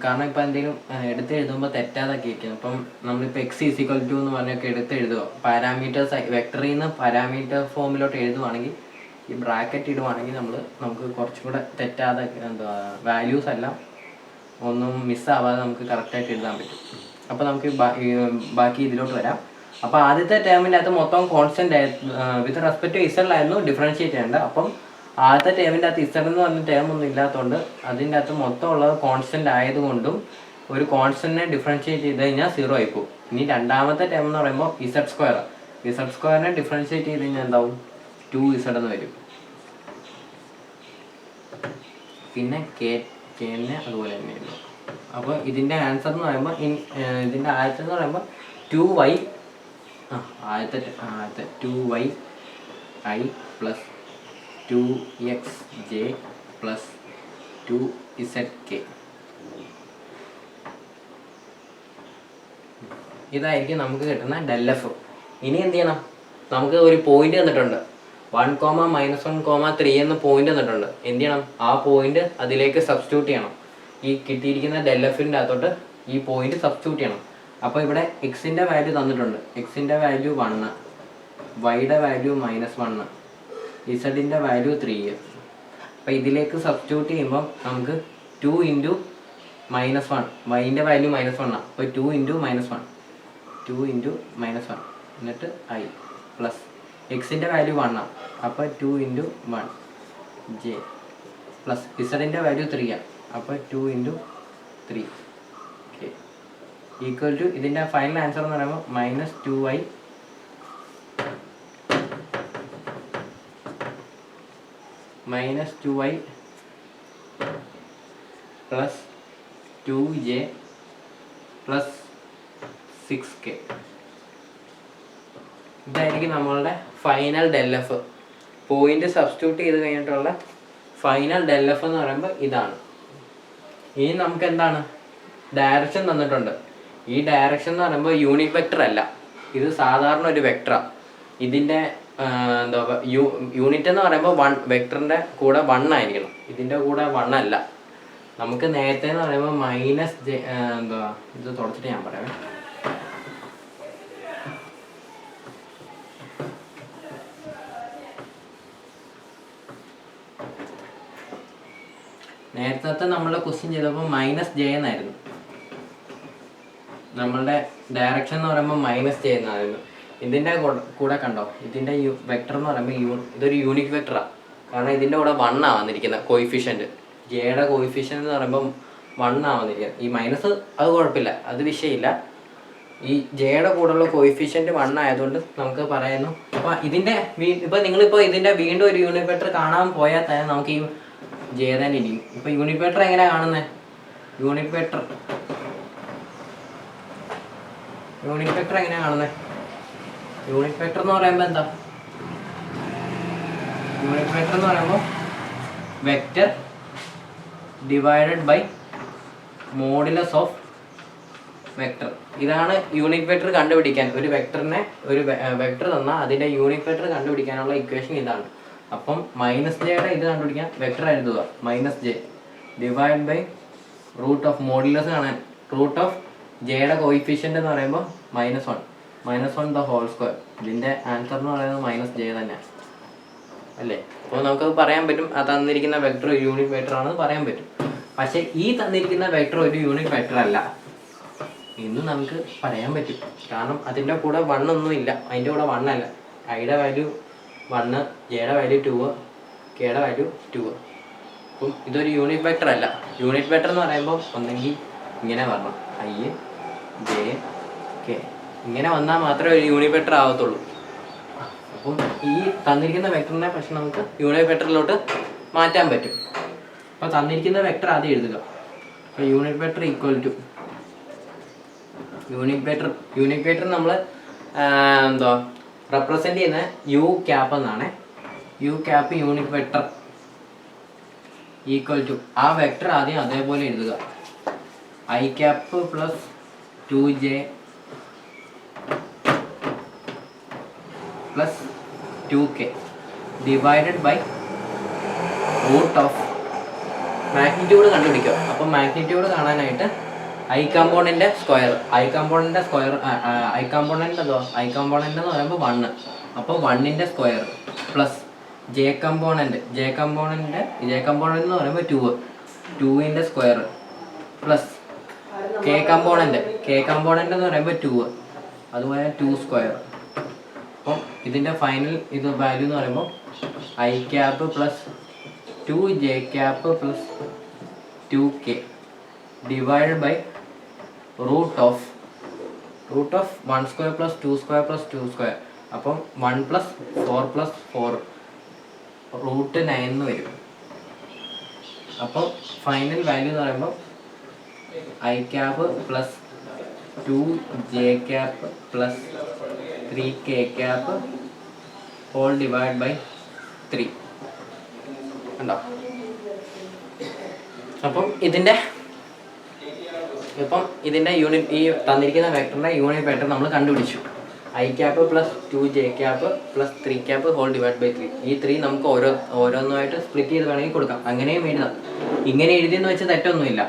കാരണം ഇപ്പം എന്തെങ്കിലും എടുത്ത് എഴുതുമ്പോൾ തെറ്റാതൊക്കെ ഇരിക്കും. അപ്പം നമ്മളിപ്പോൾ എക്സ് ഈസിക്വൽ ടു എന്ന് പറഞ്ഞൊക്കെ എടുത്ത് എഴുതുക, പാരാമീറ്റേഴ്സ് വെക്ടറിൽ നിന്ന് പാരാമീറ്റർ ഫോമിലോട്ട് എഴുതുവാണെങ്കിൽ ഈ ബ്രാക്കറ്റ് ഇടുവാണെങ്കിൽ നമുക്ക് കുറച്ചും കൂടെ തെറ്റാതെ വാല്യൂസ് എല്ലാം ഒന്നും മിസ്സാവാതെ നമുക്ക് കറക്റ്റായിട്ട് എഴുതാൻ പറ്റും. അപ്പോൾ നമുക്ക് ബാക്കി ഇതിലോട്ട് വരാം. അപ്പോൾ ആദ്യത്തെ ടേമിൻ്റെ അകത്ത് മൊത്തം കോൺസ്റ്റൻ്റ് വിത്ത് റെസ്പെക്ട് ടു ഇസഡിലായിരുന്നു ഡിഫറൻഷിയേറ്റ് ചെയ്യേണ്ടത്. അപ്പം ആദ്യത്തെ ടേമിൻ്റെ അകത്ത് ഇസഡ് എന്ന് പറഞ്ഞ ടേം ഒന്നും ഇല്ലാത്തതുകൊണ്ട് അതിൻ്റെ അകത്ത് മൊത്തം ഉള്ളത് കോൺസ്റ്റൻ്റ് ആയതുകൊണ്ടും ഒരു കോൺസ്റ്റൻറ്റിനെ ഡിഫറൻഷിയേറ്റ് ചെയ്ത് കഴിഞ്ഞാൽ 0 ആയിപ്പോവും. ഇനി രണ്ടാമത്തെ ടേം എന്ന് പറയുമ്പോൾ ഇസഡ് സ്ക്വയറിനെ ഡിഫറൻഷിയേറ്റ് ചെയ്ത് കഴിഞ്ഞാൽ എന്താവും? 2z എന്ന് വരും. പിന്നെ കെന്നെ അതുപോലെ തന്നെയുള്ളൂ. അപ്പോൾ ഇതിൻ്റെ ആൻസർ എന്ന് പറയുമ്പോൾ ഇതിൻ്റെ ആദ്യത്തെ എന്ന് പറയുമ്പോൾ 2y ആദ്യത്തെ 2y I plus 2xj plus 2zk. ഇതായിരിക്കും നമുക്ക് കിട്ടുന്ന ΔF. ഇനി എന്ത് ചെയ്യണം? നമുക്ക് ഒരു പോയിന്റ് തന്നിട്ടുണ്ട്, 1, -1, 3 എന്ന് പോയിന്റ് തന്നിട്ടുണ്ട്. എന്ത് ചെയ്യണം? ആ പോയിന്റ് അതിലേക്ക് സബ്സ്റ്റിറ്റ്യൂട്ട് ചെയ്യണം. ഈ കിട്ടിയിരിക്കുന്ന ΔFൻ്റെ അകത്തോട്ട് ഈ പോയിന്റ് സബ്സ്റ്റിറ്റ്യൂട്ട് ചെയ്യണം. അപ്പോൾ ഇവിടെ എക്സിൻ്റെ വാല്യൂ തന്നിട്ടുണ്ട്. എക്സിൻ്റെ വാല്യൂ 1, വൈയുടെ വാല്യൂ -1, ഇസഡിൻ്റെ വാല്യൂ 3. അപ്പോൾ ഇതിലേക്ക് സബ്സ്റ്റിറ്റ്യൂട്ട് ചെയ്യുമ്പോൾ നമുക്ക് 2 × -1, വൈൻ്റെ വാല്യൂ -1 ആണ്. അപ്പോൾ 2 × -1 എന്നിട്ട് I പ്ലസ് എക്സിൻ്റെ വാല്യൂ 1 ആണ്. അപ്പോൾ 2 × 1 j പ്ലസ് ഇസഡിൻ്റെ വാല്യൂ 3 ആണ്. അപ്പോൾ 2 × 3 k ഈക്വൽ ടു ഇതിൻ്റെ ഫൈനൽ ആൻസർ എന്ന് പറയുമ്പോൾ -2y plus 2j plus 6k. ഇതായിരിക്കും നമ്മളുടെ ഫൈനൽ ΔF. പോയിന്റ് സബ്സ്റ്റിറ്റ്യൂട്ട് ചെയ്ത് കഴിഞ്ഞിട്ടുള്ള ഫൈനൽ ΔF എന്ന് പറയുമ്പോൾ ഇതാണ്. ഇനി നമുക്ക് എന്താണ്? ഡയറക്ഷൻ തന്നിട്ടുണ്ട്. ഈ ഡയറക്ഷൻ എന്ന് പറയുമ്പോൾ യൂണിറ്റ് വെക്ടർ അല്ല, ഇത് സാധാരണ ഒരു വെക്ടറാണ്. ഇതിൻ്റെ യൂണിറ്റ് എന്ന് പറയുമ്പോൾ വെക്ടറിൻ്റെ കൂടെ 1 ആയിരിക്കണം. ഇതിൻ്റെ കൂടെ 1 അല്ല. നമുക്ക് നേരത്തെ എന്ന് പറയുമ്പോൾ -j ഇത് തുടച്ചിട്ട് ഞാൻ പറയാം. നേരത്തെ നമ്മളുടെ ക്വസ്റ്റ്യൻ ചെയ്തപ്പോൾ -j എന്നായിരുന്നു. നമ്മളുടെ ഡയറക്ഷൻ എന്ന് പറയുമ്പോൾ -j എന്നായിരുന്നു. ഇതിൻ്റെ കൂടെ കണ്ടോ, ഇതിൻ്റെ വെക്ടർ എന്ന് പറയുമ്പോൾ ഇതൊരു യൂണിക് വെക്ടറാണ്. കാരണം ഇതിൻ്റെ കൂടെ 1 ആണ് വന്നിരിക്കുന്നത് കോയിഫിഷ്യൻറ്റ്. ജെയുടെ കോയിഫിഷ്യൻ്റ് എന്ന് പറയുമ്പോൾ 1 ആണ് വന്നിരിക്കുന്നത്. ഈ മൈനസ് അത് കുഴപ്പമില്ല, അത് വിഷയമില്ല. ഈ ജെയുടെ കൂടെയുള്ള കോയിഫിഷ്യൻറ്റ് 1 ആയതുകൊണ്ട് നമുക്ക് പറയുന്നു. അപ്പോൾ ഇതിൻ്റെ നിങ്ങളിപ്പോൾ ഇതിൻ്റെ വീണ്ടും ഒരു യൂണിറ്റ് വെക്ടർ കാണാൻ പോയാൽ തന്നെ നമുക്ക് ഈ ജെ തന്നെ ഇരിക്കും. ഇപ്പോൾ യൂണിറ്റ് വെക്ടർ എങ്ങനെയാണ് കാണുന്നത്? യൂണിറ്റ് വെക്ടർ എങ്ങനെയാണ് കാണുന്നത്? യൂണിറ്റ് വെക്ടർ എന്ന് പറയുമ്പോൾ എന്താ? യൂണിറ്റ് വെക്ടർ എന്ന് പറയുമ്പോൾ vector divided by modulus of vector. ഇതാണ് യൂണിറ്റ് വെക്ടർ കണ്ടുപിടിക്കാൻ. ഒരു വെക്ടർ തന്നാൽ അതിൻ്റെ യൂണിറ്റ് വെക്ടർ കണ്ടുപിടിക്കാനുള്ള ഇക്വേഷൻ ഇതാണ്. അപ്പം -jയുടെ ഇത് കണ്ടുപിടിക്കാൻ വെക്ടർ എഴുതുക, -j divide by root of modulus കാണാൻ റൂട്ട് ഓഫ് ജെയുടെ കോയിഫിഷ്യൻ്റ് എന്ന് പറയുമ്പോൾ -1 ദ ഹോൾ സ്ക്വയർ. ഇതിൻ്റെ ആൻസർ എന്ന് പറയുന്നത് -j തന്നെയാണ് അല്ലേ? അപ്പോൾ നമുക്കത് പറയാൻ പറ്റും, ആ തന്നിരിക്കുന്ന വെക്ടർ ഒരു യൂണിറ്റ് വെക്ടർ ആണെന്ന് പറയാൻ പറ്റും. പക്ഷേ ഈ തന്നിരിക്കുന്ന വെക്ടർ ഒരു യൂണിറ്റ് വെക്ടർ അല്ല എന്ന് നമുക്ക് പറയാൻ പറ്റും. കാരണം അതിൻ്റെ കൂടെ 1 ഒന്നും ഇല്ല, അതിൻ്റെ കൂടെ 1 അല്ല. ഐയുടെ വാല്യൂ 1, ജെയുടെ വാല്യൂ 2, കെയുടെ വാല്യൂ 2. അപ്പം ഇതൊരു യൂണിറ്റ് വെക്ടർ അല്ല. യൂണിറ്റ് വെക്ടർ എന്ന് പറയുമ്പോൾ ഒന്നെങ്കിൽ ഇങ്ങനെ വരണം, I J K ഇങ്ങനെ വന്നാൽ മാത്രമേ ഒരു യൂണിറ്റ് വെക്ടർ ആവത്തുള്ളൂ. അപ്പം ഈ തന്നിരിക്കുന്ന വെക്ടറിനെ പക്ഷെ നമുക്ക് യൂണിറ്റ് വെക്ടറിലോട്ട് മാറ്റാൻ പറ്റും. അപ്പോൾ തന്നിരിക്കുന്ന വെക്ടർ ആദ്യം എഴുതുക. അപ്പോൾ unit vector equal to unit vector നമ്മൾ റെപ്രസെൻ്റ് ചെയ്യുന്ന യു ക്യാപ്പ് എന്നാണ്. U cap unit vector equal to ആ വെക്ടർ ആദ്യം അതേപോലെ എഴുതുക. I cap plus 2j plus 2k divided by root of magnitude കണ്ടുപിടിക്കുക. അപ്പം മാഗ്നിറ്റ്യൂഡ് കാണാനായിട്ട് ഐ കമ്പോണൻ്റെ സ്ക്വയർ ഐ കമ്പോണൻ്റ് എന്ന് പറയുമ്പോൾ 1. അപ്പോൾ 1ൻ്റെ സ്ക്വയർ പ്ലസ് ജെ കമ്പോണൻ്റ് എന്ന് പറയുമ്പോൾ 2ൻ്റെ സ്ക്വയർ പ്ലസ് കെ കമ്പോണൻ്റ് എന്ന് പറയുമ്പോൾ 2, അതുപോലെ 2 സ്ക്വയർ. അപ്പം ഇതിൻ്റെ ഫൈനൽ വാല്യൂ എന്ന് പറയുമ്പോൾ I cap plus 2j cap plus 2k divide by root of 1 square plus 2 square plus 2 square. അപ്പം 1 പ്ലസ് 4 പ്ലസ് 4 റൂട്ട് 9 എന്ന് വരും. അപ്പം ഫൈനൽ വാല്യൂ എന്ന് പറയുമ്പോൾ I cap plus 2j cap plus 3k cap whole divide by 3 ഉണ്ടോ. അപ്പം ഇതിൻ്റെ unit, ഈ തന്നിരിക്കുന്ന വെക്ടറിൻ്റെ യൂണിറ്റ് വെക്ടർ നമ്മൾ കണ്ടുപിടിച്ചു. I cap plus 2j cap plus 3 cap whole divide by 3. ഈ 3 നമുക്ക് ഓരോന്നായിട്ട് സ്പ്ലിറ്റ് ചെയ്ത് വേണമെങ്കിൽ കൊടുക്കാം. അങ്ങനെയും എഴുതാം. ഇങ്ങനെ എഴുതിയെന്ന് വെച്ച് തെറ്റൊന്നുമില്ല.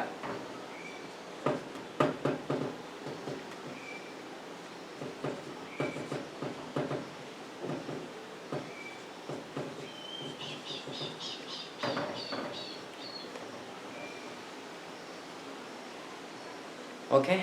ഓക്കെ.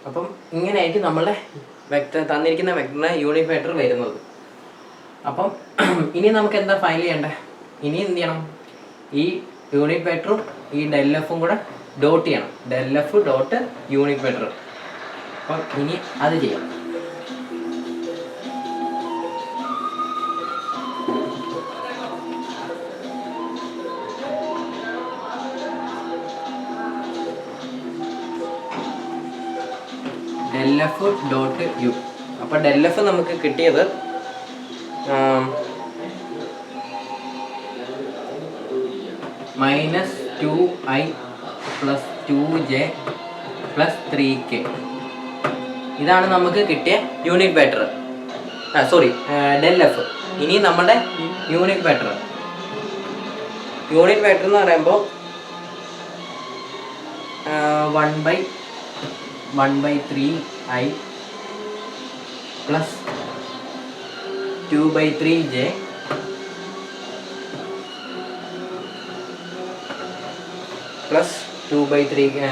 അപ്പം ഇങ്ങനെയായിരിക്കും നമ്മളുടെ തന്നിരിക്കുന്ന വെക്ടറിന് യൂണിറ്റ് വെക്ടർ വരുന്നത്. അപ്പം ഇനി നമുക്ക് എന്താ ഫൈനൽ ചെയ്യണ്ടേ? ഇനി എന്ത് ചെയ്യണം? ഈ യൂണിറ്റ് വെക്ടറും ഈ ∇f കൂടെ ഡോട്ട് ചെയ്യണം. ∇f dot unit vector. അപ്പം ഇനി അത് ചെയ്യാം. ∇f dot U. അപ്പോൾ ∇f നമുക്ക് കിട്ടിയത് -2i plus 2j plus 3k. ഇതാണ് നമുക്ക് കിട്ടിയ യൂണിറ്റ് വെക്ടർ. ∇f. ഇനി നമ്മുടെ യൂണിറ്റ് വെക്ടർ എന്ന് പറയുമ്പോൾ 1/3i പ്ലസ് 2/3j പ്ലസ് 2/3